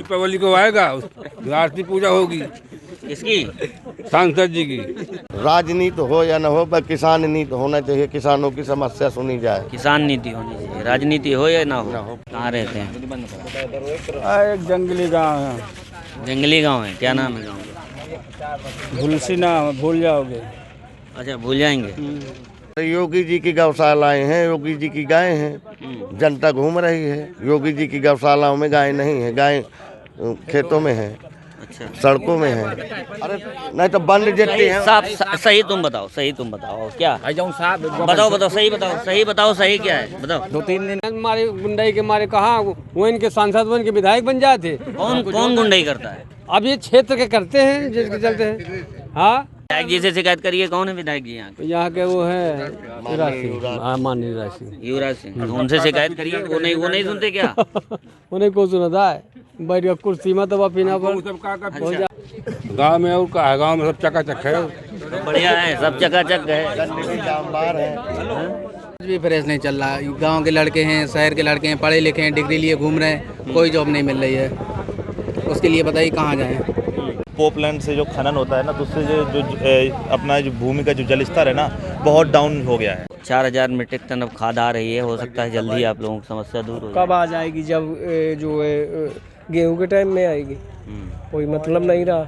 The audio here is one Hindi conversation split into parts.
दीपावली को आएगा, आरती पूजा होगी। किसकी? सांसद जी की। राजनीति हो या न हो, पर किसान नीति होना चाहिए, किसानों की समस्या सुनी जाए। किसान नीति होनी चाहिए, राजनीति हो या ना हो। कहाँ रहते हैं? एक जंगली गांव है, जंगली गांव है। क्या नाम है गांव का? भूलसी नाम, भूल जाओगे। अच्छा, भूल जाएंगे। योगी जी की गौशालाएं हैं, योगी जी की गायें हैं, जनता घूम रही है। योगी जी की गौशालाओं में गाय नहीं है, गाय खेतों में है, अच्छा, सड़कों में है। अरे नहीं तो बंद जेते हैं। साहब सही तुम बताओ, सही तुम बताओ क्या? बताओ बताओ, सही बताओ, सही बताओ, सही क्या है बताओ। 2-3 दिन मारे गुंडाई के मारे कहा वो इनके सांसद वो इनके विधायक बन जाते। कौन कौन गुंडाई करता है? अब ये क्षेत्र के करते हैं जिसके चलते हैं। हाँ, विधायक जी से शिकायत करिए। कौन है विधायक जी यहाँ के? यहाँ के वो है माननीय राशि, युवराज सिंह। तो उनसे शिकायत करिए। वो नहीं सुनते क्या? उन्हें को सुनता है, बैठ के कुर्सी में दबा पीना पर। गांव में और का है, गांव में सब चकाचक है। तो बढ़िया है, सब चकाचक है। कुछ भी फ्रेश नहीं चल रहा। गांव के लड़के हैं, शहर के लड़के हैं, पढ़े लिखे हैं, डिग्री लिए घूम रहे हैं, कोई जॉब नहीं मिल रही है। उसके लिए बताइए कहाँ जाएं। पोपलैंड से जो खनन होता है ना, तो उससे जो अपना जो भूमि का जो जल स्तर है ना, बहुत डाउन हो गया है। 4000 मीट्रिक टन अब खाद आ रही है। हो सकता है जल्दी आप लोगों की समस्या दूर हो जाए। कब आ जाएगी? जब जो है गेहूं के टाइम में आएगी, कोई मतलब नहीं रहा।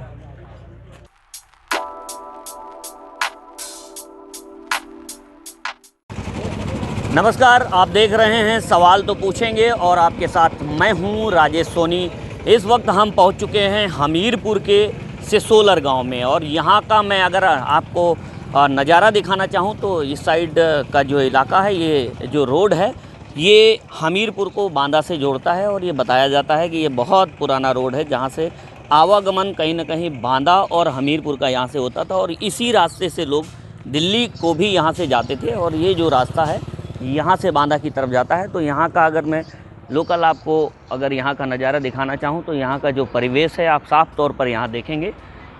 नमस्कार, आप देख रहे हैं सवाल तो पूछेंगे और आपके साथ मैं हूं राजेश सोनी। इस वक्त हम पहुंच चुके हैं हमीरपुर के सिसोलर गांव में और यहां का मैं अगर आपको नज़ारा दिखाना चाहूं तो इस साइड का जो इलाका है, ये जो रोड है, ये हमीरपुर को बांदा से जोड़ता है और ये बताया जाता है कि ये बहुत पुराना रोड है जहां से आवागमन कहीं ना कहीं बांदा और हमीरपुर का यहाँ से होता था और इसी रास्ते से लोग दिल्ली को भी यहाँ से जाते थे। और ये जो रास्ता है यहाँ से बांदा की तरफ जाता है। तो यहाँ का अगर मैं लोकल आपको अगर यहाँ का नज़ारा दिखाना चाहूँ तो यहाँ का जो परिवेश है आप साफ तौर पर यहाँ देखेंगे।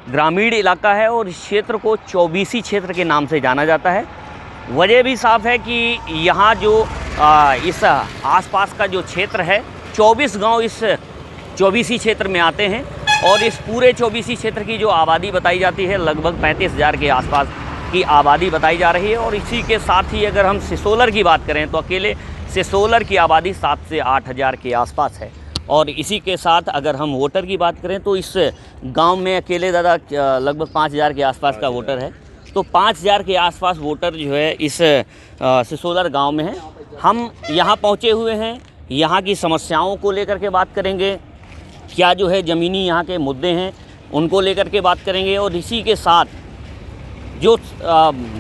ग्रामीण इलाका है और इस क्षेत्र को चौबीसी क्षेत्र के नाम से जाना जाता है। वजह भी साफ है कि यहाँ जो इस आसपास का जो क्षेत्र है, 24 गांव इस चौबीसी क्षेत्र में आते हैं और इस पूरे चौबीसी क्षेत्र की जो आबादी बताई जाती है लगभग 35,000 के आसपास की आबादी बताई जा रही है। और इसी के साथ ही अगर हम सिसोलर की बात करें तो अकेले सिसोलर की आबादी 7 से 8,000 के आसपास है। और इसी के साथ अगर हम वोटर की बात करें तो इस गांव में अकेले दादा लगभग 5,000 के आसपास का वोटर है। तो 5,000 के आसपास वोटर जो है इस सिसोलर गांव में है। हम यहां पहुंचे हुए हैं, यहां की समस्याओं को लेकर के बात करेंगे, क्या जो है ज़मीनी यहाँ के मुद्दे हैं उनको लेकर के बात करेंगे। और इसी के साथ जो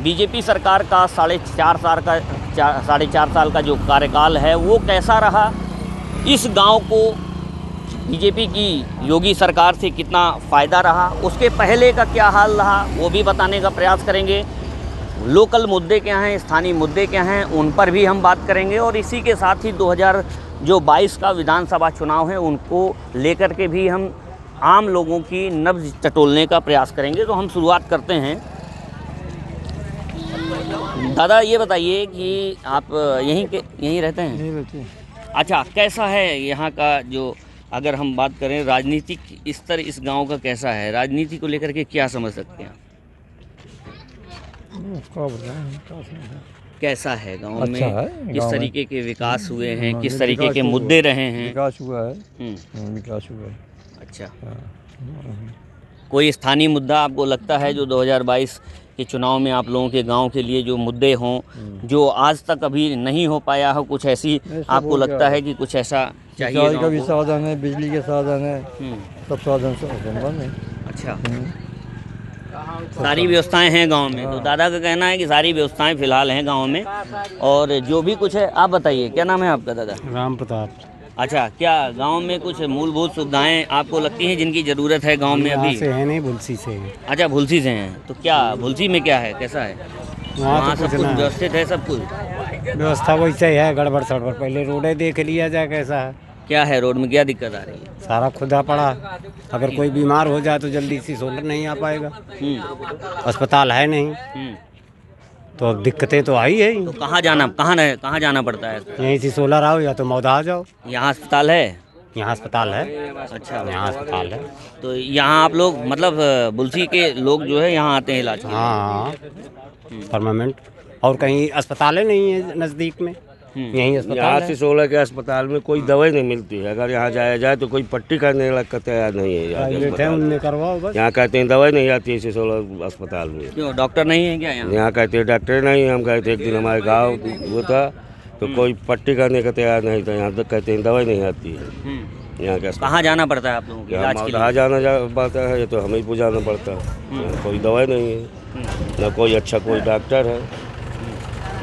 बीजेपी सरकार का 4.5 साल का जो कार्यकाल है वो कैसा रहा, इस गांव को बीजेपी की योगी सरकार से कितना फ़ायदा रहा, उसके पहले का क्या हाल रहा, वो भी बताने का प्रयास करेंगे। लोकल मुद्दे क्या हैं, स्थानीय मुद्दे क्या हैं, उन पर भी हम बात करेंगे। और इसी के साथ ही 2022 का विधानसभा चुनाव है उनको लेकर के भी हम आम लोगों की नब्ज़ टटोलने का प्रयास करेंगे। तो हम शुरुआत करते हैं। दादा ये बताइए कि आप यहीं रहते हैं? नहीं रहते हैं। अच्छा, कैसा है यहाँ का जो अगर हम बात करें राजनीतिक स्तर इस गांव का कैसा है, राजनीति को लेकर के क्या समझ सकते हैं? कैसा है गांव अच्छा में, किस तरीके के विकास हुए हैं, किस तरीके के मुद्दे रहे हैं? विकास हुआ है, विकास हुआ है। अच्छा, कोई स्थानीय मुद्दा आपको लगता है जो 2022 के चुनाव में आप लोगों के गांव के लिए जो मुद्दे हों जो आज तक अभी नहीं हो पाया हो, कुछ ऐसी आपको लगता है कि कुछ ऐसा चाहिए? सिंचाई का भी साधन है, बिजली के साधन है, सब साधन संपन्न है। अच्छा, सारी व्यवस्थाएं हैं गांव में। तो दादा का कहना है कि सारी व्यवस्थाएं फिलहाल हैं गांव में और जो भी कुछ है। आप बताइए, क्या नाम है आपका दादा? राम प्रताप। अच्छा, क्या गांव में कुछ मूलभूत सुविधाएं आपको लगती हैं जिनकी ज़रूरत है गांव में अभी? से है नहीं, भुलसी से है। अच्छा, भुलसी से हैं। तो क्या भुलसी में क्या है, कैसा है वहाँ? सब कुछ व्यवस्थित है, सब कुछ व्यवस्था वैसे ही है, गड़बड़ सड़बड़। पहले रोडें देख लिया जाए कैसा है। क्या है रोड में, क्या दिक्कत आ रही है? सारा खुदा पड़ा, अगर कोई बीमार हो जाए तो जल्दी से सिसोलर नहीं आ पाएगा, अस्पताल है नहीं, तो अब दिक्कतें तो आई है। तो कहाँ जाना पड़ता है? यहीं सिसोलर आओ या तो मौदा आ जाओ। यहाँ अस्पताल है? यहाँ अस्पताल है। अच्छा, यहाँ अस्पताल है। तो यहाँ आप लोग मतलब बुलसी के लोग जो है यहाँ आते हैं इलाज के लिए? हाँ, परमानेंट। और कहीं अस्पताल ही नहीं है नज़दीक में, यहीं अस्पताल यहाँ है। से 16 के अस्पताल में कोई दवाई नहीं मिलती है। अगर यहाँ जाया जाए तो कोई पट्टी करने का तैयार नहीं है यहाँ के प्राइवेट है, अस्पताल। उनमें करवाओ बस। यहाँ कहते हैं दवाई नहीं आती है 16 अस्पताल में। क्यों, डॉक्टर नहीं है क्या यहाँ? यहाँ कहते हैं डॉक्टर नहीं। हम कहते एक दिन हमारे गाँव वो था तो कोई पट्टी करने का तैयार नहीं था। यहाँ तक कहते हैं दवाई नहीं आती है यहाँ के अस्पताल। कहाँ जाना पड़ता है आप लोगों के इलाज के लिए? कहाँ जाना पड़ता है, ये तो हमें ही जाना पड़ता है। यहाँ कोई दवाई नहीं है, ना कोई अच्छा कोई डॉक्टर है।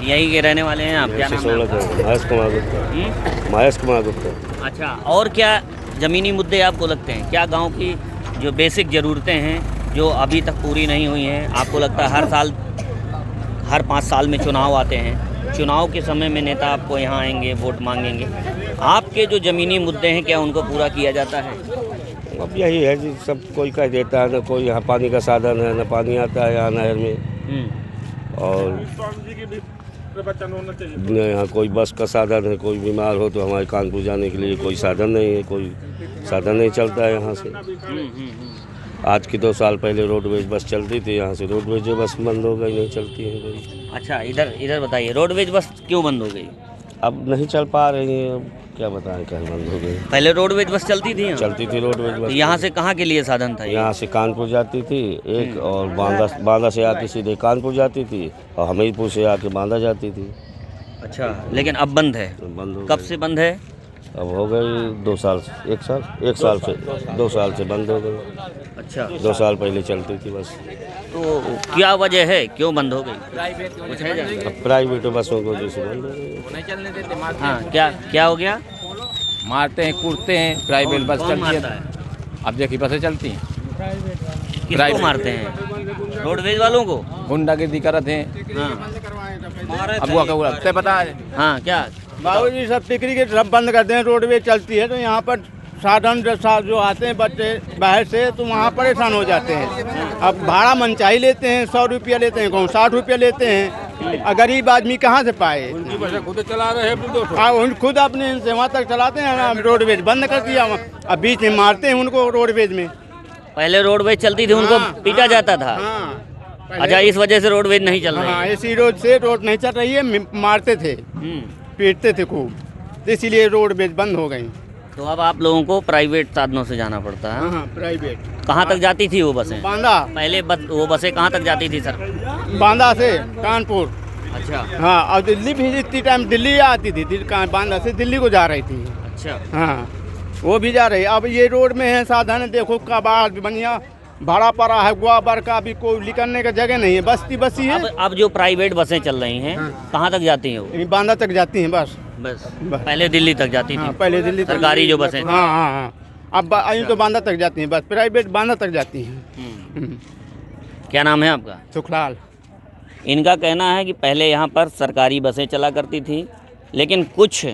यहीं के रहने वाले हैं आप? क्या नाम है 16 आपका? महेश कुमार गुप्ता। महेश कुमार गुप्ता। अच्छा, और क्या ज़मीनी मुद्दे आपको लगते हैं? क्या गांव की जो बेसिक ज़रूरतें हैं जो अभी तक पूरी नहीं हुई हैं? आपको लगता है हर 5 साल में चुनाव आते हैं, चुनाव के समय में नेता आपको यहाँ आएंगे, वोट मांगेंगे, आपके जो ज़मीनी मुद्दे हैं क्या उनको पूरा किया जाता है? अब यही है जी, सब कोई कह देता है ना कोई यहाँ पानी का साधन है, ना पानी आता है यहाँ नहर में, और न यहाँ कोई बस का साधन है। कोई बीमार हो तो हमारे कानपुर जाने के लिए कोई साधन नहीं है, कोई साधन नहीं चलता है यहाँ से। आज की 2 साल पहले रोडवेज बस चलती थी, यहाँ से रोडवेज बस बंद हो गई, नहीं चलती है कोई। अच्छा, इधर बताइए, रोडवेज बस क्यों बंद हो गई? अब नहीं चल पा रही है, अब क्या बताएं कहीं बंद हो गई। पहले रोडवेज बस चलती थी यहाँ? चलती थी रोडवेज तो बस। यहाँ से कहाँ के लिए साधन था ये? यहाँ से कानपुर जाती थी एक, और बांदा से आके सीधे कानपुर जाती थी, और हमीरपुर से आके बांदा जाती थी। अच्छा, लेकिन अब बंद है? बंद हो कब गई। से बंद है? अब हो गई 2 साल, 1 साल से 2 साल से बंद हो गई। अच्छा, 2 साल पहले चलती थी बस। तो क्या वजह है, क्यों बंद हो गई? कुछ है जानकारी? अब प्राइवेट बसों को जैसे बंद हो गई। हाँ, क्या हो गया? मारते हैं, कूदते हैं, प्राइवेट बस कौन चलती मारता है। है? अब देखिए बसें चलती हैं, किसको प्राइवेट। मारते हैं? रोडवेज वालों को? गुंडागर्दी करते हैं। हाँ, अब वो क्या लगता है पता है? हाँ, क्या? बाबू जी सब टिकरी के सब बंद करते हैं, रोडवेज चलती है तो यहाँ पर साधन जो आते हैं बच्चे बाहर से तो वहाँ परेशान हो जाते हैं। अब भाड़ा मनचाही लेते हैं, 100 रुपया लेते हैं, 60 रुपया लेते हैं। गरीब आदमी कहाँ से पाए? खुद चला रहे हैं। हाँ, खुद अपने से वहाँ तक चलाते हैं ना, रोडवेज बंद कर दिया। अब बीच में मारते हैं उनको रोडवेज में। पहले रोडवेज चलती थी, उनको हाँ, पीटा जाता था? हाँ, अच्छा, इस वजह से रोडवेज नहीं चल रही हाँ, है? इसी रोड से रोड नहीं चल रही है, मारते थे, पीटते थे खूब, तो इसीलिए रोडवेज बंद हो गई। तो अब आप लोगों को प्राइवेट साधनों से जाना पड़ता है? हाँ, प्राइवेट। कहाँ तक जाती थी वो बसें? बांदा, पहले वो बसें कहाँ तक जाती थी सर? बांदा से कानपुर। अच्छा। हाँ, और दिल्ली भी इतनी टाइम दिल्ली आती थी, बांदा से दिल्ली को जा रही थी। अच्छा, हाँ, वो भी जा रही है। अब ये रोड में है साधन, देखो कबाड़ बनिया भाड़ा पड़ा है, गोबर का भी कोई निकलने का जगह नहीं है, बस्ती है। अब जो प्राइवेट बसें चल रही हैं कहाँ तक जाती हैं वो? बांदा तक जाती हैं बस। पहले दिल्ली तक जाती थी? हाँ, पहले दिल्ली तक। सरकारी जो बसें? हाँ हाँ हाँ, अब अभी तो बांदा तक जाती हैं बस, प्राइवेट बांदा तक जाती हैं। क्या नाम है आपका? सुखलाल। इनका कहना है कि पहले यहाँ पर सरकारी बसें चला करती थी, लेकिन कुछ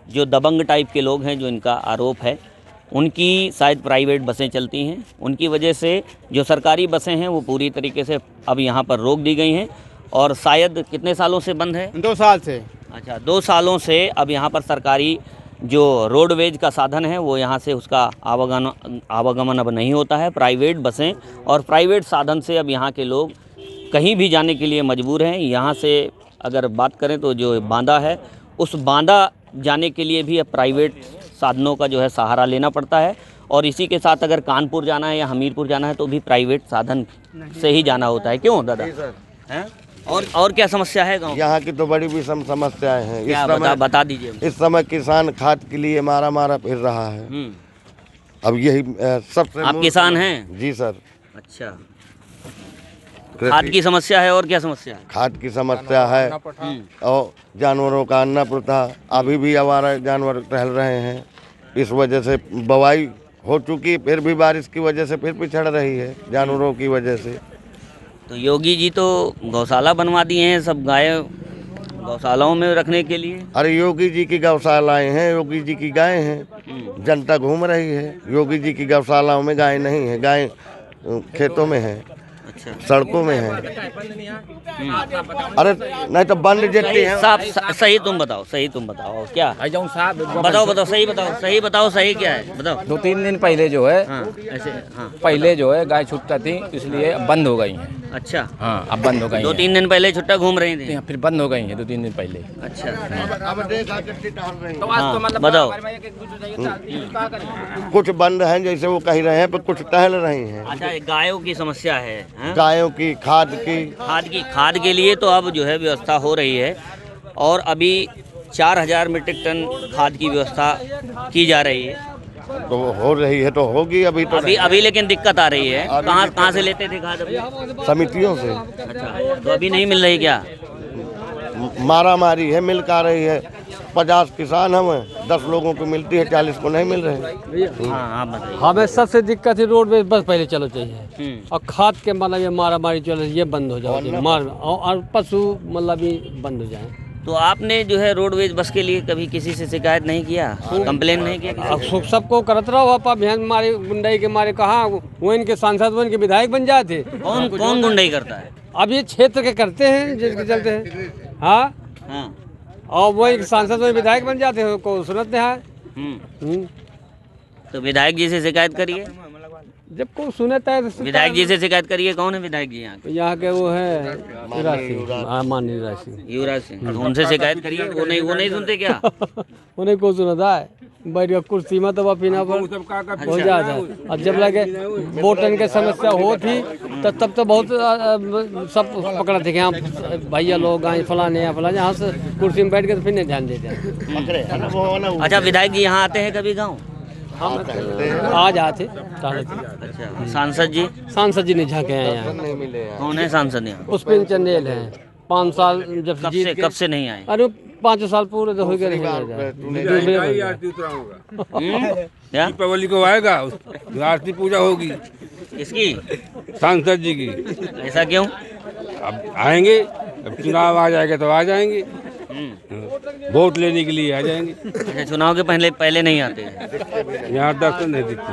जो दबंग टाइप के लोग हैं, जो इनका आरोप है, उनकी शायद प्राइवेट बसें चलती हैं, उनकी वजह से जो सरकारी बसें हैं वो पूरी तरीके से अब यहाँ पर रोक दी गई हैं। और शायद कितने सालों से बंद है? 2 साल से। अच्छा, 2 सालों से अब यहाँ पर सरकारी जो रोडवेज का साधन है वो यहाँ से उसका आवागमन अब नहीं होता है। प्राइवेट बसें और प्राइवेट साधन से अब यहाँ के लोग कहीं भी जाने के लिए मजबूर हैं। यहाँ से अगर बात करें तो जो बांदा है, उस बांदा जाने के लिए भी अब प्राइवेट साधनों का जो है सहारा लेना पड़ता है। और इसी के साथ अगर कानपुर जाना है या हमीरपुर जाना है तो भी प्राइवेट साधन से ही जाना होता है। क्यों दादा? हैं? और क्या समस्या है गाँव? यहाँ की तो बड़ी विषम समस्याएं हैं। क्या बता दीजिए। इस समय किसान खाद के लिए मारा फिर रहा है। अब यही सबसे आप किसान हैं? जी सर। अच्छा, खाद की समस्या है, और क्या समस्या है? खाद की समस्या है और जानवरों का अन्ना प्रथा, अभी भी आवारा जानवर टहल रहे हैं। इस वजह से बवाई हो चुकी, फिर भी बारिश की वजह से फिर पिछड़ रही है जानवरों की वजह से। तो योगी जी तो गौशाला बनवा दिए हैं सब गाय गौशालाओं में रखने के लिए। अरे योगी जी की गौशालाएं हैं, योगी जी की गायें हैं, जनता घूम रही है। योगी जी की गौशालाओं में गाय नहीं है, गाय खेतों में है। अच्छा। सड़कों में हैं। अरे नहीं तो बंद जेती है। साहब सही तुम बताओ, सही तुम बताओ क्या बताओ, सही बताओ सही क्या है बताओ। 2-3 दिन पहले जो है हाँ ऐसे हाँ पहले जो है गाय छुट्टा थी, इसलिए अब बंद हो गई हैं। अच्छा हाँ अब बंद हो गई हैं। 2-3 दिन पहले छुट्टा घूम रही थी, फिर बंद हो गई हैं 2-3 दिन पहले। अच्छा तो हाँ, तो मतलब बताओ। कुछ बंद हैं जैसे वो कह रहे हैं, पर कुछ टहल रही हैं। अच्छा गायों की समस्या है हाँ? गायों की, खाद के लिए तो अब जो है व्यवस्था हो रही है और अभी 4000 मीट्रिक टन खाद की व्यवस्था की जा रही है। तो हो रही है तो होगी। अभी तो अभी लेकिन दिक्कत आ रही है। कहाँ से लेते थे खाद अभी? समितियों से। अच्छा तो अभी नहीं मिल रही क्या? मारा मारी है, मिल का रही है। 50 किसान हम 10 लोगों को मिलती है, 40 को नहीं मिल रहे। हाँ बताइए। हमें सबसे दिक्कत है रोड में बस पहले चलो चाहिए और खाद के मतलब ये मारा मारी चलो ये बंद हो जाओ मार और पशु मतलब भी बंद हो जाए। तो आपने जो है रोडवेज बस के लिए कभी किसी से शिकायत नहीं किया, कंप्लेन नहीं किया? अब सबको करत रहो आप अभियान मारे गुंडाई के मारे कहाँ वो इनके सांसद वो इनके विधायक बन जाते। कौन गुंडाई करता है? अब ये क्षेत्र के करते हैं जिसके चलते हैं। हाँ हाँ और वो एक सांसद वो विधायक बन जाते हैं को सुनते हैं। तो विधायक जी से शिकायत करिए। जब को सुनता है तो विधायक जी से शिकायत करिए। कौन है विधायक जी यहाँ के? यहाँ के वो है माननीय राशि युवराज सिंह। तो उनसे शिकायत करिए। वो नहीं सुनते क्या? उन्हें को सुनता है बैठ के कुर्सी में दबा पीना पर हो जाता है। और जब लगे वोटन के समस्या हो थी तब तो बहुत सब पकड़ा थे कि हाँ भैया लोग आए फलाने यहाँ से कुर्सी में बैठ के तो फिर नहीं ध्यान देते हैं। अच्छा विधायक जी यहाँ आते हैं कभी गाँव? हम आ जाते। अच्छा सांसद जी नहीं झाँके हैं यहाँ। कौन है सांसद यहाँ? पुष्पिन चंदेल हैं। 5 साल जब कब से नहीं आए? अरे 5 साल पूरे तो हो गए। क्या दीपावली को आएगा, आरती पूजा होगी इसकी सांसद जी की। ऐसा क्यों? अब आएंगे, अब चुनाव आ जाएगा तो आ जाएंगे, वोट लेने के लिए आ जाएंगे। अच्छा चुनाव के पहले नहीं आते हैं यहाँ दर्शन नहीं दिखते।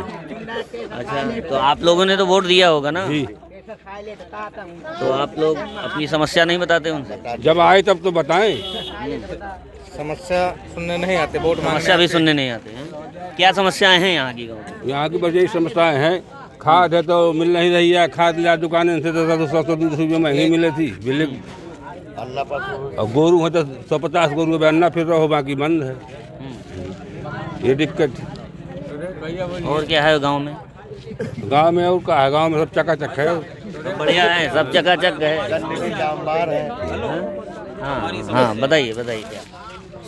अच्छा तो आप लोगों ने तो वोट दिया होगा ना जी। तो आप लोग अपनी समस्या नहीं बताते उनसे? जब आए तब तो बताएं। समस्या सुनने नहीं आते, वोट समस्या भी सुनने नहीं आते हैं। क्या समस्याएं हैं यहाँ की गाँव? यहाँ की बस यही समस्याएं हैं। खाद है तो मिल नहीं रही है। खाद लिया दुकानें से तो 100-120 रुपये महंगी मिले थी। और गोरू है तो 150 गोरू में अन्ना फिर रहो, बाकी बंद है। ये दिक्कत है। और क्या है गांव में? गांव में और क्या है? गांव में सब चकाचक है। तो बढ़िया है, सब चकाचक है। हाँ बताइए क्या?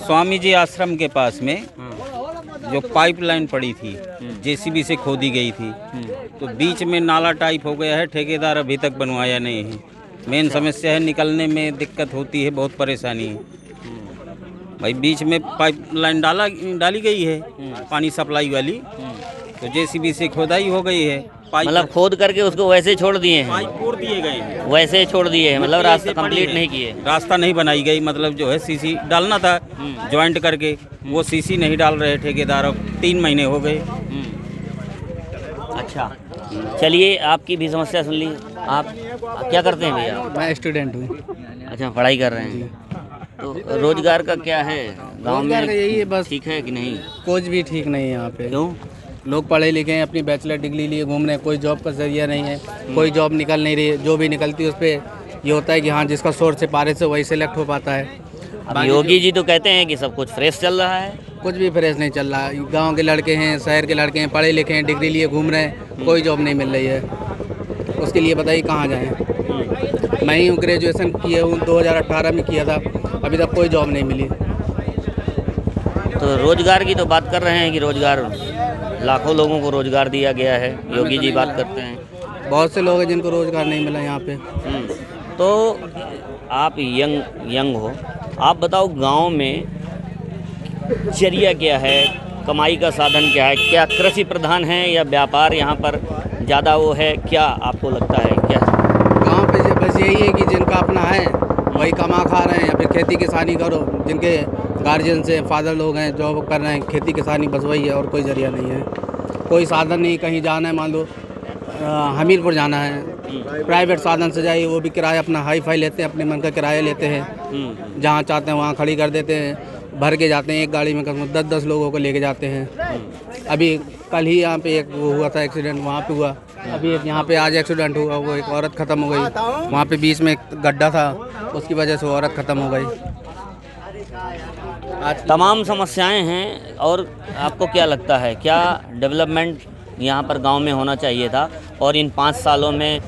स्वामी जी आश्रम के पास में जो पाइपलाइन पड़ी थी जेसीबी से खोदी गई थी, तो बीच में नाला टाइप हो गया है। ठेकेदार अभी तक बनवाया नहीं है। मेन समस्या है, निकलने में दिक्कत होती है, बहुत परेशानी है भाई। बीच में पाइपलाइन डाली गई है पानी सप्लाई वाली, तो जेसीबी से खोदाई हो गई है। मतलब खोद करके उसको वैसे छोड़ दिए हैं? पाइप कोड़ दिए गए हैं, वैसे छोड़ दिए हैं, मतलब रास्ता कंप्लीट नहीं किए। रास्ता नहीं बनाई गई, मतलब जो है सीसी डालना था ज्वाइंट करके, वो सीसी नहीं डाल रहे ठेकेदार। अब 3 महीने हो गए। अच्छा चलिए आपकी भी समस्या सुन ली। आप क्या करते हैं भैया? मैं स्टूडेंट हूँ। अच्छा पढ़ाई कर रहे हैं। तो रोजगार का क्या है गांव में? यही है बस। ठीक है कि नहीं? कुछ भी ठीक नहीं है यहाँ पे। क्यों? लोग पढ़े लिखे हैं, अपनी बैचलर डिग्री लिए घूम रहे हैं, कोई जॉब का जरिया नहीं है, कोई जॉब निकल नहीं रही है। जो भी निकलती है उस पर ये होता है कि हाँ जिसका सोर्स से पारे से वही सेलेक्ट हो पाता है। अब योगी जी तो कहते हैं कि सब कुछ फ्रेश चल रहा है। कुछ भी फ्रेश नहीं चल रहा। गांव के लड़के हैं, शहर के लड़के हैं, पढ़े लिखे हैं, डिग्री लिए घूम रहे हैं, कोई जॉब नहीं मिल रही है। उसके लिए बताइए कहाँ जाएँ। मैं ही ग्रेजुएशन किया हूँ, 2018 में किया था, अभी तक कोई जॉब नहीं मिली। तो रोजगार की तो बात कर रहे हैं कि रोजगार लाखों लोगों को रोजगार दिया गया है, योगी जी बात करते हैं। बहुत से लोग हैं जिनको रोजगार नहीं मिला यहाँ पे। तो आप यंग हो, आप बताओ गांव में जरिया क्या है, कमाई का साधन क्या है? क्या कृषि प्रधान है या व्यापार यहाँ पर ज़्यादा वो है? क्या आपको लगता है क्या? गांव पे बस यही है कि जिनका अपना है वही कमा खा रहे हैं, या फिर खेती किसानी करो। जिनके गार्जियन से फादर लोग हैं जॉब कर रहे हैं, खेती किसानी बस वही है, और कोई जरिया नहीं है। कोई साधन नहीं, कहीं जाना है, मान लो हमीरपुर जाना है प्राइवेट साधन से जाइए, वो भी किराया अपना हाई फाई लेते हैं, अपने मन का किराया लेते हैं, जहाँ चाहते हैं वहाँ खड़ी कर देते हैं, भर के जाते हैं। एक गाड़ी में 10-10 लोगों को लेके जाते हैं। अभी कल ही यहाँ पे एक वो हुआ था एक्सीडेंट, वहाँ पे हुआ। अभी एक यहाँ पे आज एक्सीडेंट हुआ, वो एक औरत ख़त्म हो गई। वहाँ पे बीच में एक गड्ढा था, उसकी वजह से औरत ख़त्म हो गई। तमाम समस्याएं हैं। और आपको क्या लगता है, क्या डेवलपमेंट यहाँ पर गांव में होना चाहिए था, और इन 5 सालों में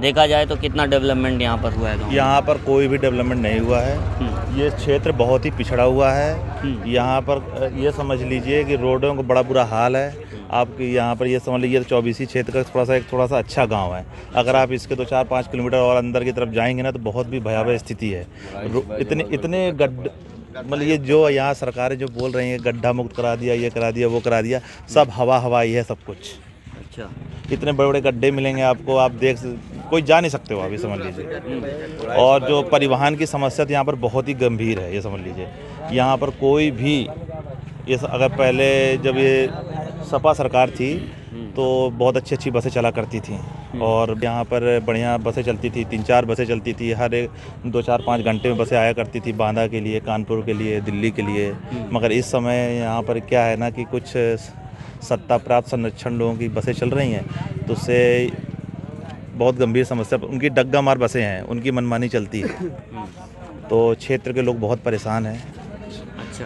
देखा जाए तो कितना डेवलपमेंट यहाँ पर हुआ है गाँव में? यहाँ पर कोई भी डेवलपमेंट नहीं हुआ है। ये क्षेत्र बहुत ही पिछड़ा हुआ है। यहाँ पर ये समझ लीजिए कि रोडों का बड़ा बुरा हाल है। आपके यहाँ पर ये समझ लीजिए 24 क्षेत्र का थोड़ा सा अच्छा गांव है। अगर आप इसके 2-4-5 किलोमीटर और अंदर की तरफ जाएंगे ना, तो बहुत भी भयावह स्थिति है। इतने गड्ढे, मतलब ये जो यहाँ सरकारें जो बोल रही हैं गड्ढा मुक्त करा दिया, ये करा दिया, वो करा दिया, सब हवाई है सब कुछ। अच्छा, इतने बड़े बड़े गड्ढे मिलेंगे आपको, आप कोई जा नहीं सकते हो, अभी समझ लीजिए। और जो परिवहन की समस्या तो यहाँ पर बहुत ही गंभीर है, ये समझ लीजिए। यहाँ पर कोई भी अगर पहले जब ये सपा सरकार थी तो बहुत अच्छी बसें चला करती थी, और यहाँ पर बढ़िया बसें चलती थी, 3-4 बसें चलती थी, हर एक 2-4-5 घंटे में बसें आया करती थी, बांदा के लिए, कानपुर के लिए, दिल्ली के लिए। मगर इस समय यहाँ पर क्या है ना कि कुछ सत्ता प्राप्त संरक्षण लोगों की बसें चल रही हैं, तो उससे बहुत गंभीर समस्या, उनकी डग्गा मार बसें हैं, उनकी मनमानी चलती है, तो क्षेत्र के लोग बहुत परेशान हैं।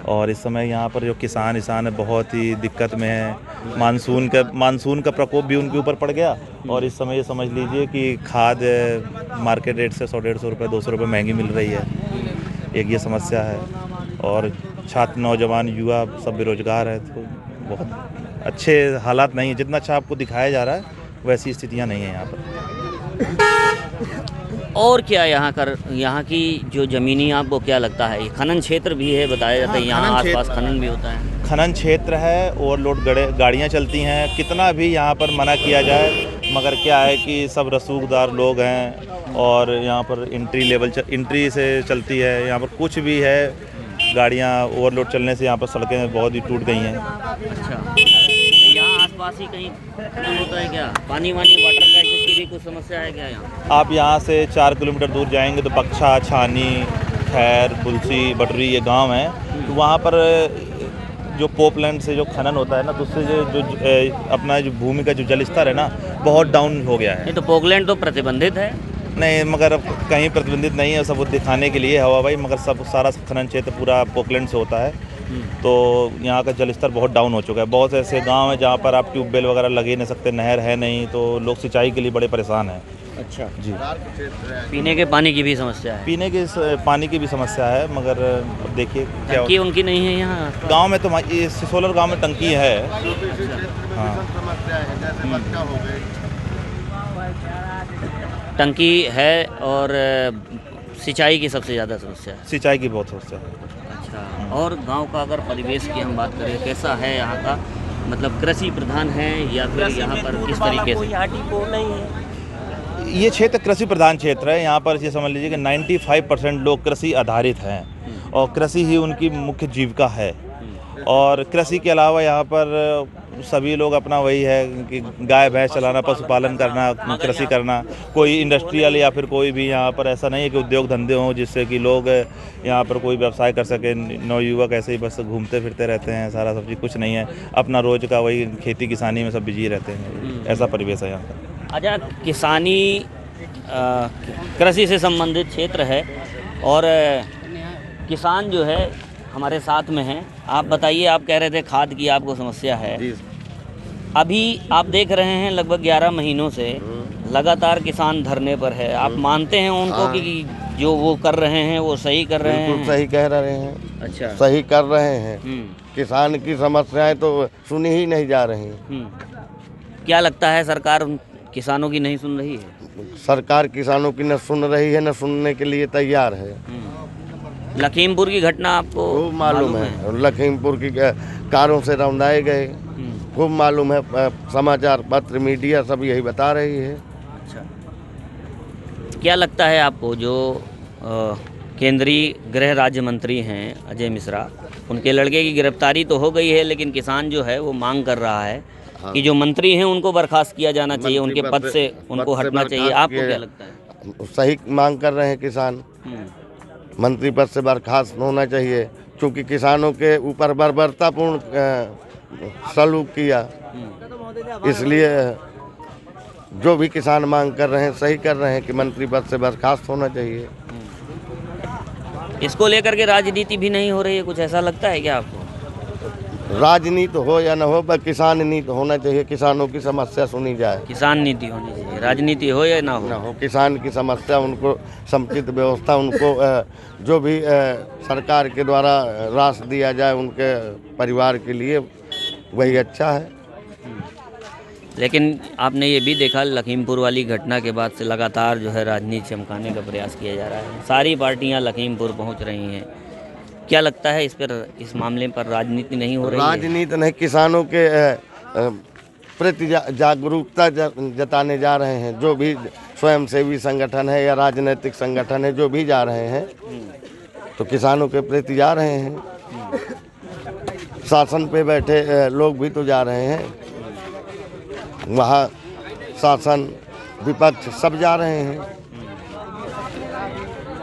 और इस समय यहाँ पर जो किसान है बहुत ही दिक्कत में है। मानसून का प्रकोप भी उनके ऊपर पड़ गया, और इस समय ये समझ लीजिए कि खाद मार्केट रेट से 100-150 रुपये, 200 रुपये महंगी मिल रही है। एक ये समस्या है। और छात्र, नौजवान, युवा सब बेरोजगार है, तो बहुत अच्छे हालात नहीं है। जितना अच्छा आपको दिखाया जा रहा है वैसी स्थितियाँ नहीं है यहाँ पर। और क्या यहाँ की जो ज़मीनी, आपको क्या लगता है, ये खनन क्षेत्र भी है बताया जाता है, यहाँ आसपास खनन भी होता है? खनन क्षेत्र है, ओवरलोड गाड़ियाँ चलती हैं, कितना भी यहाँ पर मना किया जाए, मगर क्या है कि सब रसूखदार लोग हैं, और यहाँ पर एंट्री से चलती है। यहाँ पर कुछ भी है, गाड़ियाँ ओवरलोड चलने से यहाँ पर सड़कें बहुत ही टूट गई हैं। अच्छा, यहाँ आसपास ही कहीं होता है क्या? पानी वाटर क्राइसिस की भी कुछ समस्या है क्या यहाँ? आप यहाँ से 4 किलोमीटर दूर जाएंगे तो बक्छा, छानी, खैर, बुलसी, बटरी ये गांव हैं। तो वहाँ पर जो पोपलैंड से जो खनन होता है ना, तो उससे जो अपना जो भूमि का जो जल स्तर है ना, बहुत डाउन हो गया है। नहीं तो पोकलैंड तो प्रतिबंधित है? नहीं, मगर अब कहीं प्रतिबंधित नहीं है, सब वो दिखाने के लिए हवा भाई, मगर सब सारा खनन क्षेत्र पूरा पोकलैंड से होता है। तो यहाँ का जल स्तर बहुत डाउन हो चुका है। बहुत ऐसे गांव हैं जहाँ पर आप ट्यूबवेल वगैरह लगे नहीं सकते, नहर है नहीं, तो लोग सिंचाई के लिए बड़े परेशान हैं। अच्छा जी। पीने के पानी की भी समस्या है? पीने के पानी की भी समस्या है, मगर देखिए क्या टंकी उनकी नहीं है यहाँ गांव में। तो सिसोलर गांव में टंकी है। हाँ, टंकी है, और सिंचाई की सबसे ज़्यादा समस्या है? सिंचाई की बहुत समस्या है। अच्छा, और गांव का अगर परिवेश की हम बात करें, कैसा है यहाँ का? मतलब कृषि प्रधान है या फिर यहाँ पर किस तरीके से? नहीं है, ये क्षेत्र कृषि प्रधान क्षेत्र है। यहाँ पर ये समझ लीजिए कि 95% लोग कृषि आधारित हैं, और कृषि ही उनकी मुख्य जीविका है। और कृषि के अलावा यहाँ पर सभी लोग अपना वही है कि गाय भैंस चलाना, पशुपालन करना, कृषि करना। कोई इंडस्ट्रियल या फिर कोई भी यहाँ पर ऐसा नहीं है कि उद्योग धंधे हों जिससे कि लोग यहाँ पर कोई व्यवसाय कर सके। नवयुवक ऐसे ही बस घूमते फिरते रहते हैं, सारा सब चीज़ कुछ नहीं है। अपना रोज का वही खेती किसानी में सब बिजी रहते हैं। ऐसा परिवेश है यहाँ पर। अच्छा, किसानी कृषि से संबंधित क्षेत्र है, और किसान जो है हमारे साथ में हैं। आप बताइए, आप कह रहे थे खाद की आपको समस्या है। अभी आप देख रहे हैं लगभग 11 महीनों से लगातार किसान धरने पर है। आप मानते हैं उनको कि जो वो कर रहे हैं वो सही कर रहे हैं? सही कह रहे हैं। अच्छा, सही कर रहे हैं। किसान की समस्याएं तो सुनी ही नहीं जा रही। क्या लगता है, सरकार किसानों की नहीं सुन रही है? सरकार किसानों की न सुन रही है, न सुनने के लिए तैयार है। लखीमपुर की घटना आपको खूब मालूम है। लखीमपुर की कारों से रौंदाए गए, खूब मालूम है। समाचार पत्र, मीडिया सब यही बता रही है। अच्छा, क्या लगता है आपको, जो केंद्रीय गृह राज्य मंत्री हैं अजय मिश्रा, उनके लड़के की गिरफ्तारी तो हो गई है, लेकिन किसान जो है वो मांग कर रहा है कि जो मंत्री हैं उनको बर्खास्त किया जाना चाहिए, उनके पद से उनको हटना चाहिए। आपको क्या लगता है? सही मांग कर रहे हैं किसान, मंत्री पद से बर्खास्त होना चाहिए, क्योंकि किसानों के ऊपर बर्बरतापूर्ण सलूक किया, इसलिए जो भी किसान मांग कर रहे हैं सही कर रहे हैं कि मंत्री पद से बर्खास्त होना चाहिए। इसको लेकर के राजनीति भी नहीं हो रही है, कुछ ऐसा लगता है क्या आपको? राजनीति हो या न हो, पर किसान नीति होना चाहिए, किसानों की समस्या सुनी जाए। किसान नीति होनी चाहिए, राजनीति हो या ना हो, किसान की समस्या, उनको समुचित व्यवस्था, उनको जो भी सरकार के द्वारा राशि दिया जाए उनके परिवार के लिए, वही अच्छा है। लेकिन आपने ये भी देखा लखीमपुर वाली घटना के बाद से लगातार जो है राजनीति चमकाने का प्रयास किया जा रहा है, सारी पार्टियां लखीमपुर पहुंच रही हैं। क्या लगता है इस मामले पर राजनीति नहीं हो रही है? राजनीति नहीं, किसानों के प्रति जागरूकता जताने जा रहे हैं, जो भी स्वयंसेवी संगठन है या राजनीतिक संगठन है, जो भी जा रहे हैं तो किसानों के प्रति जा रहे हैं। शासन पे बैठे लोग भी तो जा रहे हैं, वहाँ शासन विपक्ष सब जा रहे हैं।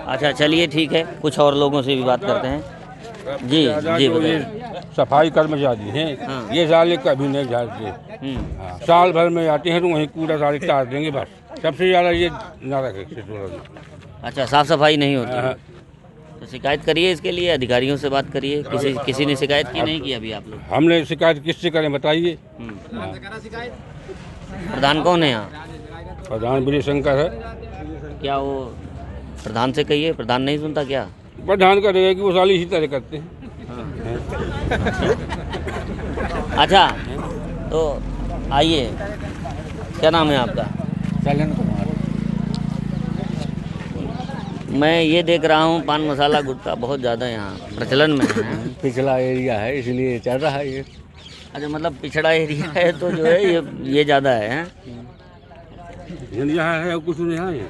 अच्छा चलिए ठीक है, कुछ और लोगों से भी बात करते हैं। जी जी बताइए। सफाई कर्मचारी हैं, ये साले कभी नहीं झाड़ते, साल भर में आते हैं तो वहीं कूड़ा सारे काट देंगे बस, सबसे ज़्यादा ये ना रखे। अच्छा, साफ सफाई नहीं होती, तो शिकायत करिए इसके लिए, अधिकारियों से बात करिए। किसी ने शिकायत की नहीं की अभी आप लोग? हमने शिकायत किससे करें बताइए? प्रधान कौन है यहाँ? प्रधान विजय शंकर है। क्या वो प्रधान से कहिए, प्रधान नहीं सुनता क्या? प्रधान करेगा कि वो साली इसी तरह करते हैं। अच्छा तो आइए, क्या नाम है आपका? शैलेंद्र कुमार। मैं ये देख रहा हूँ पान मसाला गुटखा बहुत ज़्यादा यहाँ प्रचलन में है। पिछड़ा एरिया है इसलिए चल रहा है ये। अच्छा, मतलब पिछड़ा एरिया है तो जो है ये ज़्यादा है। यहाँ है कुछ यहाँ है,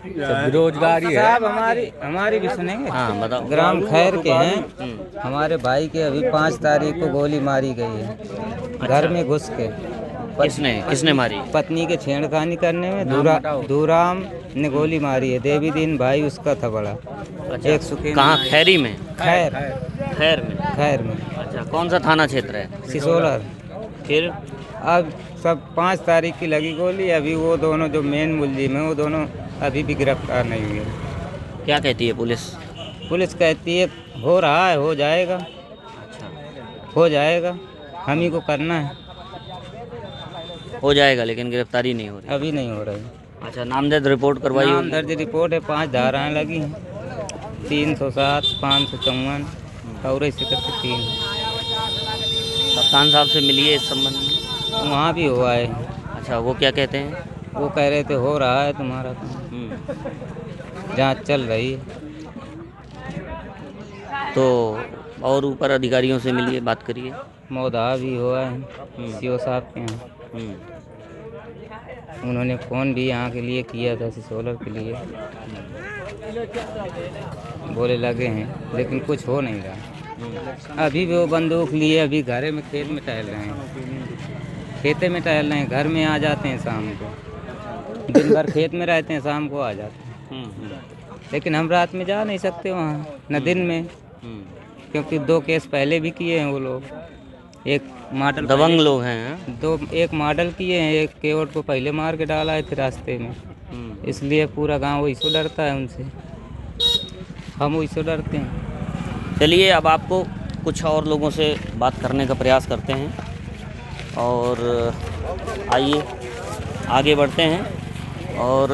बेरोजगारी है। साहब हमारी भी सुनेंगे। हाँ बताओ। ग्राम खैर के हैं, हमारे भाई के अभी 5 तारीख को गोली मारी गई है घर में घुस के। किसने मारी? पत्नी के छेड़खानी करने में धूराम ने गोली मारी है। देवी दिन भाई उसका था बड़ा। अच्छा, एक कहाँ? खैरी में? खैर में। अच्छा, कौन सा थाना क्षेत्र है? सिसोलर। फिर अब सब 5 तारीख की लगी गोली। अभी वो दोनों जो मेन मुलजिम है वो दोनों अभी भी गिरफ्तार नहीं हुए। क्या कहती है पुलिस? पुलिस कहती है हो रहा है, हो जाएगा। अच्छा, हो जाएगा, हम ही को करना है। हो जाएगा, लेकिन गिरफ्तारी नहीं हो रही। अभी नहीं हो रही। अच्छा, नामजद रिपोर्ट करवाई? नामजद रिपोर्ट है, 5 धाराएं लगी हैं, 307, 554 और ऐसे करके 3। कप्तान साहब से मिलिए इस संबंध में? वहाँ भी हुआ है। अच्छा, वो क्या कहते हैं? वो कह रहे थे हो रहा है तुम्हारा जांच चल रही है। तो और ऊपर अधिकारियों से मिलिए, बात करिए। मौदा भी हुआ है सीओ साहब के यहाँ। उन्होंने फ़ोन भी यहाँ के लिए किया था, सिसोलर के लिए, बोले लगे हैं, लेकिन कुछ हो नहीं रहा। अभी भी वो बंदूक लिए अभी घरे में खेत में टहल रहे हैं, खेते में टहल रहे हैं। घर में आ जाते हैं शाम को, दिन भर खेत में रहते हैं, शाम को आ जाते हैं। लेकिन हम रात में जा नहीं सकते वहाँ, न दिन में, क्योंकि 2 केस पहले भी किए हैं वो लोग। एक मॉडल दबंग लोग हैं। एक मॉडल किए हैं, एक केवट को पहले मार के डाला है फिर रास्ते में। इसलिए पूरा गांव वही से डरता है उनसे, हम वही से डरते हैं। चलिए, अब आपको कुछ और लोगों से बात करने का प्रयास करते हैं और आइए आगे बढ़ते हैं। और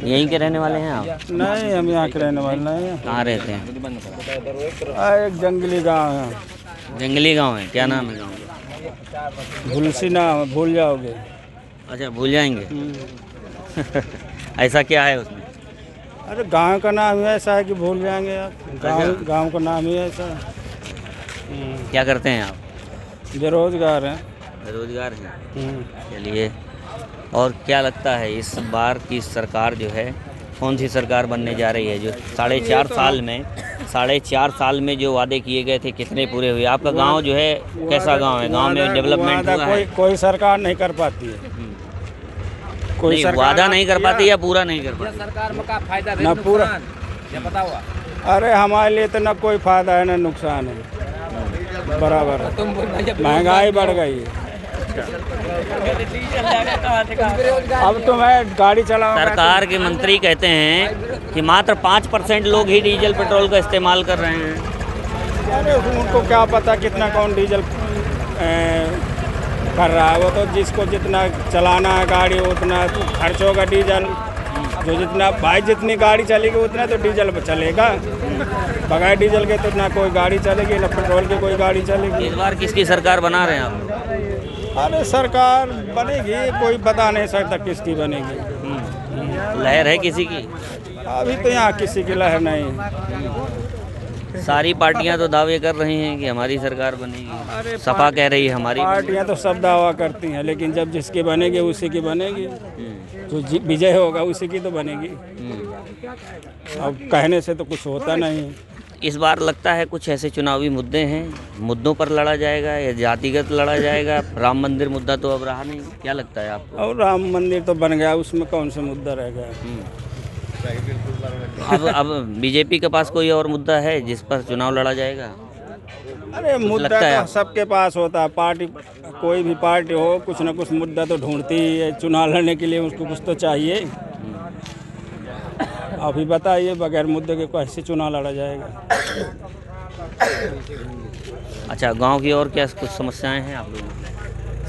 यहीं के रहने वाले हैं आप? नहीं, हम यहाँ के रहने वाले नहीं हैं। कहाँ रहते हैं? एक जंगली गांव है। जंगली गांव है? क्या नाम है गांव का? भूलसी नाम, भूल जाओगे। अच्छा, भूल जाएंगे। ऐसा क्या है उसमें? अरे गांव का नाम ही ऐसा है कि भूल जाएंगे आप। गांव का नाम ही ऐसा है। क्या करते हैं आप? बेरोजगार हैं। बेरोजगार हैं। चलिए, और क्या लगता है इस बार की सरकार जो है कौन सी सरकार बनने जा रही है? जो 4.5 साल में जो वादे किए गए थे कितने पूरे हुए? आपका गांव जो है कैसा गांव है? गांव में डेवलपमेंट हुआ है? कोई सरकार नहीं कर पाती है। कोई वादा नहीं कर पाती या पूरा नहीं कर पाती? सरकार में का फायदा ना पूरा। क्या बताओ? अरे हमारे लिए तो ना कोई फायदा है ना नुकसान है, बराबर है। महंगाई बढ़ गई है। अब तो मैं गाड़ी चलाऊंगा। सरकार के मंत्री कहते हैं कि मात्र 5% लोग ही डीजल पेट्रोल का इस्तेमाल कर रहे हैं। अरे उनको क्या पता कितना कौन डीजल कर रहा है। वो तो जिसको जितना चलाना है गाड़ी उतना खर्च होगा डीजल। जो जितना भाई जितनी गाड़ी चलेगी उतना तो डीजल चलेगा। बगैर डीजल के तो ना कोई गाड़ी चलेगी ना पेट्रोल की कोई गाड़ी चलेगी। इस बार किसकी सरकार बना रहे हैं आप? अरे सरकार बनेगी, कोई बता नहीं सकता किसकी बनेगी। लहर है किसी की? अभी तो यहाँ किसी की लहर नहीं। सारी पार्टियां तो दावे कर रही हैं कि हमारी सरकार बनेगी। सपा कह रही है हमारी। पार्टियां तो सब दावा करती हैं, लेकिन जब जिसकी बनेगी उसी की बनेगी। जो विजय होगा उसी की तो बनेगी। अब कहने से तो कुछ होता नहीं। इस बार लगता है कुछ ऐसे चुनावी मुद्दे हैं, मुद्दों पर लड़ा जाएगा या जातिगत लड़ा जाएगा? राम मंदिर मुद्दा तो अब रहा नहीं, क्या लगता है आपको? और राम मंदिर तो बन गया, उसमें कौन सा मुद्दा रह गया? अब बीजेपी के पास कोई और मुद्दा है जिस पर चुनाव लड़ा जाएगा? अरे मुद्दा तो सबके पास होता है। पार्टी कोई भी पार्टी हो कुछ ना कुछ मुद्दा तो ढूंढती ही है। चुनाव लड़ने के लिए उसको कुछ तो चाहिए। अभी बताइए बगैर मुद्दे के कैसे चुनाव लड़ा जाएगा? अच्छा, गांव की और क्या कुछ समस्याएं हैं आप लोगों की?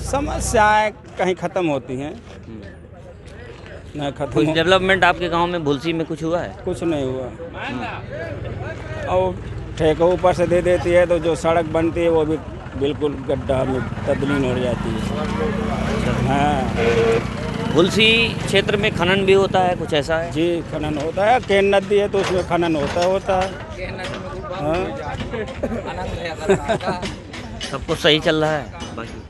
समस्याएं कहीं ख़त्म होती हैं ना खत्म। कुछ डेवलपमेंट आपके गांव में भुलसी में कुछ हुआ है? कुछ नहीं हुआ। और ठेका ऊपर से दे देती है तो जो सड़क बनती है वो भी बिल्कुल गड्ढा में तब्दील हो जाती है। हाँ, भुलसी क्षेत्र में खनन भी होता है, कुछ ऐसा है? जी खनन होता है। केन नदी है तो उसमें खनन होता है। हाँ। सब कुछ सही चल रहा है बाकी?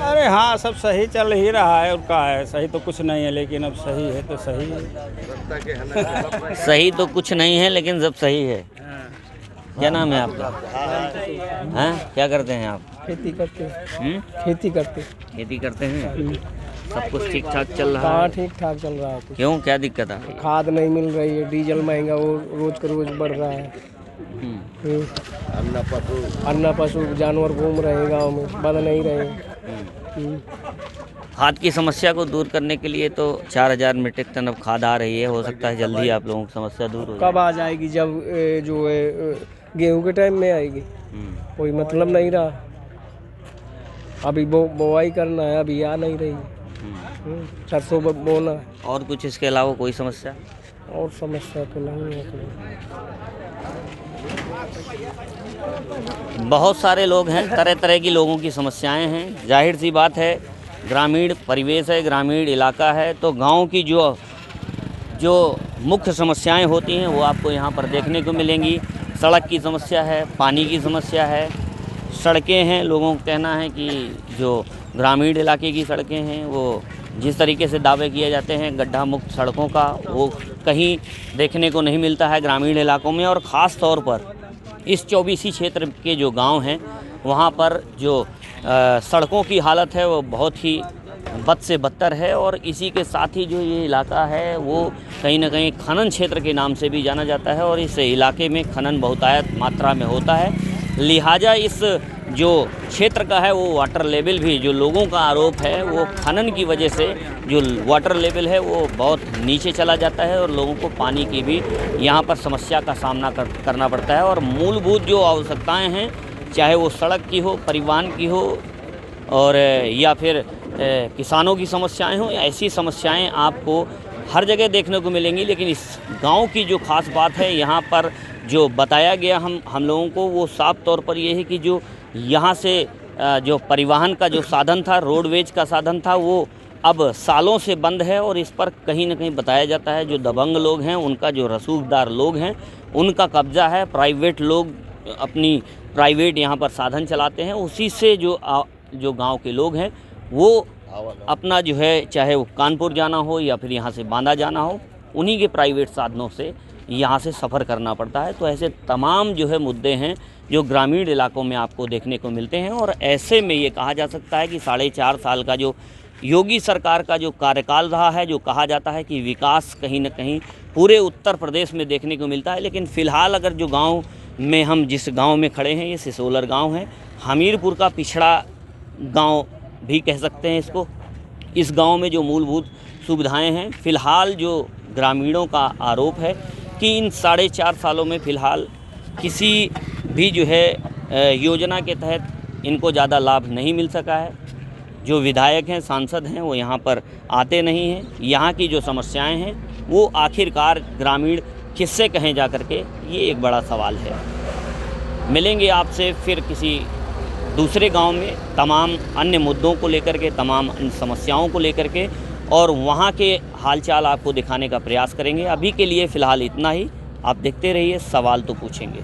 अरे हाँ, सब सही चल ही रहा है। और क्या है, सही तो कुछ नहीं है लेकिन अब सही है तो सही है। सही तो कुछ नहीं है लेकिन जब सही है। क्या नाम है आपका? हैं, क्या करते हैं आप? खेती करते हैं। खेती करते हैं। सब कुछ ठीक ठाक चल रहा है? हाँ, ठीक ठाक चल रहा है। क्यों, क्या दिक्कत आ रही है? खाद नहीं मिल रही है, डीजल महंगा वो रोज का रोज बढ़ रहा है। अन्ना पशु जानवर घूम रहे हैं गाँव में, बंद नहीं रहे। खाद की समस्या को दूर करने के लिए तो 4000 मीट्रिक टन अब खाद आ रही है। हो सकता है जल्दी आप लोगों की समस्या दूर हो जाए। कब आ जाएगी? जब जो है गेहूं के टाइम में आएगी। कोई मतलब नहीं रहा। अभी बोवाई करना है, अभी आ नहीं रही। सरसों बोना है। और कुछ इसके अलावा कोई समस्या? और समस्या तो नहीं है। बहुत सारे लोग हैं, तरह तरह की लोगों की समस्याएं हैं। जाहिर सी बात है, ग्रामीण परिवेश है, ग्रामीण इलाका है, तो गांव की जो मुख्य समस्याएं होती हैं वो आपको यहाँ पर देखने को मिलेंगी। सड़क की समस्या है, पानी की समस्या है, सड़कें हैं। लोगों का कहना है कि जो ग्रामीण इलाके की सड़कें हैं वो जिस तरीके से दावे किए जाते हैं गड्ढा मुक्त सड़कों का, वो कहीं देखने को नहीं मिलता है ग्रामीण इलाकों में। और ख़ास तौर पर इस 24 क्षेत्र के जो गांव हैं वहाँ पर जो सड़कों की हालत है वो बहुत ही बद से बदतर है। और इसी के साथ ही जो ये इलाका है वो कहीं ना कहीं खनन क्षेत्र के नाम से भी जाना जाता है और इस इलाके में खनन बहुतायत मात्रा में होता है। लिहाजा इस जो क्षेत्र का है वो वाटर लेवल भी, जो लोगों का आरोप है वो खनन की वजह से जो वाटर लेवल है वो बहुत नीचे चला जाता है और लोगों को पानी की भी यहाँ पर समस्या का सामना करना पड़ता है। और मूलभूत जो आवश्यकताएं हैं, चाहे वो सड़क की हो, परिवहन की हो और या फिर किसानों की समस्याएं हों, ऐसी समस्याएं आपको हर जगह देखने को मिलेंगी। लेकिन इस गांव की जो ख़ास बात है, यहाँ पर जो बताया गया हम लोगों को, वो साफ तौर पर ये है कि जो यहाँ से जो परिवहन का जो साधन था, रोडवेज का साधन था, वो अब सालों से बंद है। और इस पर कहीं ना कहीं बताया जाता है जो दबंग लोग हैं, उनका जो रसूखदार लोग हैं, उनका कब्जा है। प्राइवेट लोग अपनी प्राइवेट यहाँ पर साधन चलाते हैं, उसी से जो गांव के लोग हैं वो अपना जो है, चाहे वो कानपुर जाना हो या फिर यहाँ से बांदा जाना हो, उन्हीं के प्राइवेट साधनों से यहाँ से सफ़र करना पड़ता है। तो ऐसे तमाम जो है मुद्दे हैं जो ग्रामीण इलाकों में आपको देखने को मिलते हैं। और ऐसे में ये कहा जा सकता है कि 4.5 साल का जो योगी सरकार का जो कार्यकाल रहा है, जो कहा जाता है कि विकास कहीं न कहीं पूरे उत्तर प्रदेश में देखने को मिलता है, लेकिन फ़िलहाल अगर जो गांव में हम जिस गांव में खड़े हैं, ये सिसोलर गांव है, हमीरपुर का पिछड़ा गांव भी कह सकते हैं इसको। इस गांव में जो मूलभूत सुविधाएं हैं, फ़िलहाल जो ग्रामीणों का आरोप है कि इन 4.5 सालों में फ़िलहाल किसी भी जो है योजना के तहत इनको ज़्यादा लाभ नहीं मिल सका है। जो विधायक हैं, सांसद हैं, वो यहाँ पर आते नहीं हैं। यहाँ की जो समस्याएं हैं वो आखिरकार ग्रामीण किससे कहें जा करके, ये एक बड़ा सवाल है। मिलेंगे आपसे फिर किसी दूसरे गांव में तमाम अन्य मुद्दों को लेकर के, तमाम अन्य समस्याओं को लेकर के, और वहाँ के हालचाल आपको दिखाने का प्रयास करेंगे। अभी के लिए फ़िलहाल इतना ही। आप देखते रहिए सवाल तो पूछेंगे।